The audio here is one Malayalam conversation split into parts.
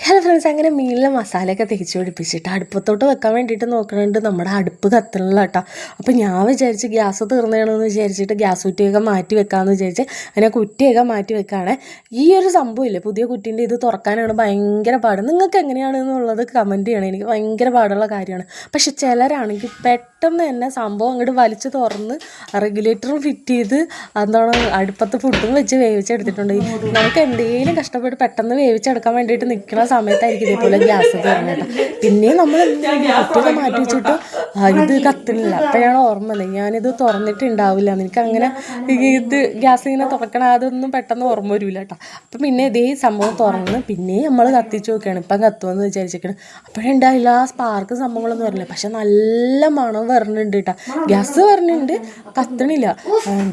ഹലോ ഫ്രണ്ട്സ്, അങ്ങനെ മീനിലെ മസാലയൊക്കെ തേച്ച് പിടിപ്പിച്ചിട്ട് അടുപ്പത്തോട്ട് വെക്കാൻ വേണ്ടിയിട്ട് നോക്കുന്നുണ്ട്. നമ്മുടെ അടുപ്പ് കത്തണില്ല കേട്ടോ. അപ്പോൾ ഞാൻ വിചാരിച്ച് ഗ്യാസ് തീർന്നതാണെന്ന് വിചാരിച്ചിട്ട് ഗ്യാസ് കുറ്റിയൊക്കെ മാറ്റി വെക്കാമെന്ന് വിചാരിച്ച് അങ്ങനെ കുറ്റിയൊക്കെ മാറ്റി വെക്കുകയാണ്. ഈ ഒരു സംഭവമില്ലേ, പുതിയ കുറ്റീൻ്റെ ഇത് തുറക്കാനാണ് ഭയങ്കര പാട്. നിങ്ങൾക്ക് എങ്ങനെയാണെന്നുള്ളത് കമൻറ്റ് ചെയ്യണം. എനിക്ക് ഭയങ്കര പാടുള്ള കാര്യമാണ്. പക്ഷെ ചിലരാണെങ്കിൽ പെട്ടെന്ന് തന്നെ സംഭവം അങ്ങോട്ട് വലിച്ച് തുറന്ന് റെഗുലേറ്ററും ഫിറ്റ് ചെയ്ത് എന്താണ് അടുപ്പത്ത് ഫുഡും വെച്ച് വേവിച്ചെടുത്തിട്ടുണ്ട്. നമുക്ക് എന്തെങ്കിലും കഷ്ടപ്പെട്ട് പെട്ടെന്ന് വേവിച്ചെടുക്കാൻ വേണ്ടിയിട്ട് നിൽക്കുന്ന സമയത്തായിരിക്കും ഇതേപോലെ ഗ്യാസ് തീർന്നു കേട്ടോ. പിന്നെയും നമ്മൾ കുറ്റിയൊക്കെ മാറ്റി വെച്ചിട്ട് ഇത് കത്തുന്നില്ല. അപ്പോഴാണ് ഓർമ്മ വന്നത് ഞാനിത് തുറന്നിട്ടുണ്ടാവില്ല. എനിക്ക് അങ്ങനെ ഇത് ഗ്യാസ് ഇങ്ങനെ തുറക്കണം അതൊന്നും പെട്ടെന്ന് ഓർമ്മ വരില്ല കേട്ടോ. അപ്പം പിന്നെ ഇതേ സംഭവം തുറന്ന് പിന്നെയും നമ്മൾ കത്തിച്ച് നോക്കുകയാണ്. ഇപ്പം കത്തുമെന്ന് വിചാരിച്ചിരിക്കണം. അപ്പോഴുണ്ടാവില്ല ആ സ്പാർക്ക് സംഭവങ്ങളൊന്നും വരില്ല. പക്ഷെ നല്ല മണം വരണുണ്ട് കേട്ടോ. ഗ്യാസ് വരണുണ്ട്, കത്തണില്ല.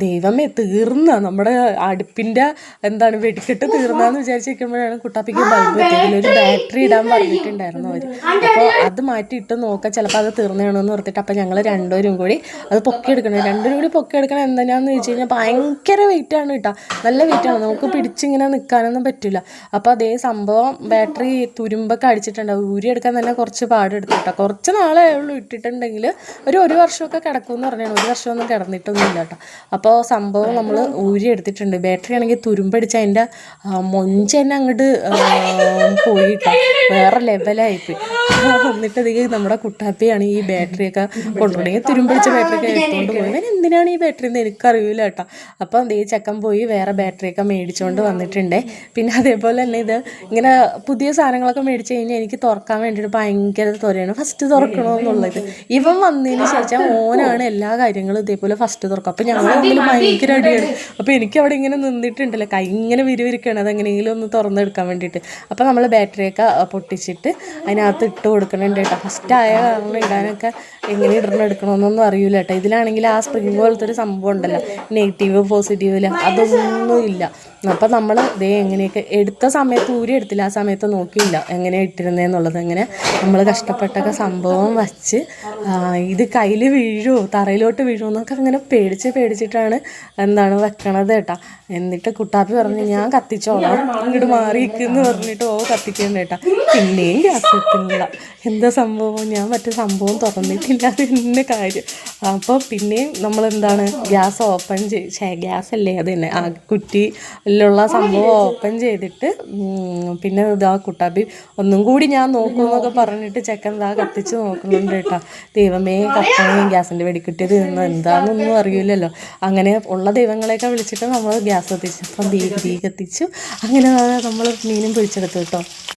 ദൈവമേ, തീർന്ന നമ്മുടെ അടുപ്പിൻ്റെ എന്താണ് വെടിക്കെട്ട് തീർന്നാന്ന് വിചാരിച്ചിരിക്കുമ്പോഴാണ് കുട്ടാപ്പിക്ക് ബൾബ് എത്തിയതിലൊരു ബാറ്ററി ഇടാൻ പറഞ്ഞിട്ടുണ്ടായിരുന്നു അവർ. അപ്പോൾ അത് മാറ്റിയിട്ട് നോക്കാം, ചിലപ്പോൾ അത് തീർന്നതാണെന്ന് ഓർത്തിട്ട്. അപ്പോൾ ഞങ്ങൾ രണ്ടുപേരും കൂടി അത് പൊക്കിയെടുക്കണം. രണ്ടുപേരും കൂടി പൊക്കിയെടുക്കണം. എന്തിനാന്ന് ചോദിച്ചു കഴിഞ്ഞാൽ ഭയങ്കര വെയിറ്റാണ് കേട്ടോ. നല്ല വെയിറ്റാണ്, നമുക്ക് പിടിച്ചിങ്ങനെ നിൽക്കാനൊന്നും പറ്റില്ല. അപ്പോൾ അതേ സംഭവം ബാറ്ററി തുരുമ്പൊക്കെ അടിച്ചിട്ടുണ്ടാവും. ഊരിയെടുക്കാൻ തന്നെ കുറച്ച് പാടെടുത്തു കേട്ടോ. കുറച്ച് നാളേ ഉള്ളൂ ഇട്ടിട്ടുണ്ടെങ്കിൽ ഒരു വർഷമൊക്കെ കിടക്കുമെന്ന് പറഞ്ഞാണ്. ഒരു വർഷമൊന്നും കിടന്നിട്ടൊന്നും ഇല്ല കേട്ടോ. അപ്പോൾ സംഭവം നമ്മൾ ഊരിയെടുത്തിട്ടുണ്ട്. ബാറ്ററി ആണെങ്കിൽ തുരുമ്പടിച്ച് അതിൻ്റെ മൊഞ്ച് തന്നെ അങ്ങോട്ട് പോയിട്ടോ, വേറെ ലെവലായിപ്പോയി. എന്നിട്ട് ഇത് നമ്മുടെ കുട്ടാപ്പിയാണ് ഈ ബാറ്ററിയൊക്കെ കൊണ്ടുപോയി തുരുമ്പിടിച്ച ബാറ്ററിയൊക്കെ എടുത്തുകൊണ്ട് പോയി. ഞാൻ എന്തിനാണ് ഈ ബാറ്ററി എന്ന് എനിക്കറിയില്ല കേട്ടോ. അപ്പം ഈ ചെക്കൻ പോയി വേറെ ബാറ്ററിയൊക്കെ മേടിച്ചുകൊണ്ട് വന്നിട്ടുണ്ട്. പിന്നെ അതേപോലെ തന്നെ ഇത് ഇങ്ങനെ പുതിയ സാധനങ്ങളൊക്കെ മേടിച്ച് കഴിഞ്ഞാൽ എനിക്ക് തുറക്കാൻ വേണ്ടിയിട്ട് ഭയങ്കര ത്വരയാണ്. ഫസ്റ്റ് തുറക്കണമെന്നുള്ളത്. ഇവൻ വന്നതിന് ശേഷം ഓനാണ് എല്ലാ കാര്യങ്ങളും ഇതേപോലെ ഫസ്റ്റ് തുറക്കും. അപ്പോൾ ഞങ്ങൾ തമ്മിൽ ഭയങ്കര അടിയാണ്. അപ്പോൾ എനിക്ക് അവിടെ ഇങ്ങനെ നിന്നിട്ടുണ്ടല്ലോ, കൈ ഇങ്ങനെ വിരിവിരിക്കുകയാണ് അതെങ്ങനെയെങ്കിലും ഒന്ന് തുറന്നെടുക്കാൻ വേണ്ടിയിട്ട്. അപ്പോൾ നമ്മൾ ബാറ്ററിയൊക്കെ പൊട്ടിച്ചിട്ട് അതിനകത്ത് ഇട്ട് കൊടുക്കണുണ്ട് കേട്ടോ. ഫസ്റ്റ് ആയ കാരണം ഇടാനൊക്കെ എങ്ങനെ എടുക്കണമെന്നൊന്നും അറിയില്ല കേട്ടോ. ഇതിലാണെങ്കിൽ ആ സ്പ്രിങ് പോലത്തെ ഒരു സംഭവം ഉണ്ടല്ലോ, നെഗറ്റീവ് പോസിറ്റീവില്ല, അതൊന്നും ഇല്ല. അപ്പം നമ്മൾ ഇതേ എങ്ങനെയൊക്കെ എടുത്ത സമയത്ത് ഊരി എടുത്തില്ല, ആ സമയത്ത് നോക്കിയില്ല എങ്ങനെയാണ് ഇട്ടിരുന്നതെന്നുള്ളത്. അങ്ങനെ നമ്മൾ കഷ്ടപ്പെട്ടൊക്കെ സംഭവം വച്ച് ഇത് കയ്യിൽ വീഴുമോ തറയിലോട്ട് വീഴുമോ എന്നൊക്കെ അങ്ങനെ പേടിച്ചിട്ടാണ് എന്താണ് വെക്കണത് കേട്ടോ. എന്നിട്ട് കുട്ടാപ്പി പറഞ്ഞു ഞാൻ കത്തിച്ചോളാം, ഇങ്ങോട്ട് മാറിയിരിക്കുന്നു പറഞ്ഞിട്ട് കത്തിക്കേണ്ട കേട്ടോ. പിന്നെയും ഗ്യാസ് എത്തുന്നില്ല. എന്താ സംഭവം, ഞാൻ മറ്റേ സംഭവം തുറന്നിട്ടില്ല, അത് തന്നെ കാര്യം. അപ്പോൾ പിന്നെയും നമ്മളെന്താണ് ഗ്യാസ് ഓപ്പൺ ഗ്യാസ് അല്ലേ അത് തന്നെ ആ കുറ്റിയിലുള്ള സംഭവം ഓപ്പൺ ചെയ്തിട്ട് പിന്നെ ഇതാ കുട്ടാപ്പി ഒന്നും കൂടി ഞാൻ നോക്കുമെന്നൊക്കെ പറഞ്ഞിട്ട് ചെക്കൻ ഇതാ കത്തിച്ച് നോക്കുന്നുണ്ട് കേട്ടോ. ദൈവമേ, കത്തണേ, ഗ്യാസിൻ്റെ വെടിക്കുട്ടി തീർന്ന് എന്താണെന്നൊന്നും അറിയില്ലല്ലോ. അങ്ങനെ ഉള്ള ദൈവങ്ങളെയൊക്കെ വിളിച്ചിട്ട് നമ്മൾ ഗ്യാസ് കത്തിച്ചു. അപ്പം തീ കത്തിച്ചു. അങ്ങനെ നമ്മൾ മീനും പിടിച്ചെടുത്തു കേട്ടോ.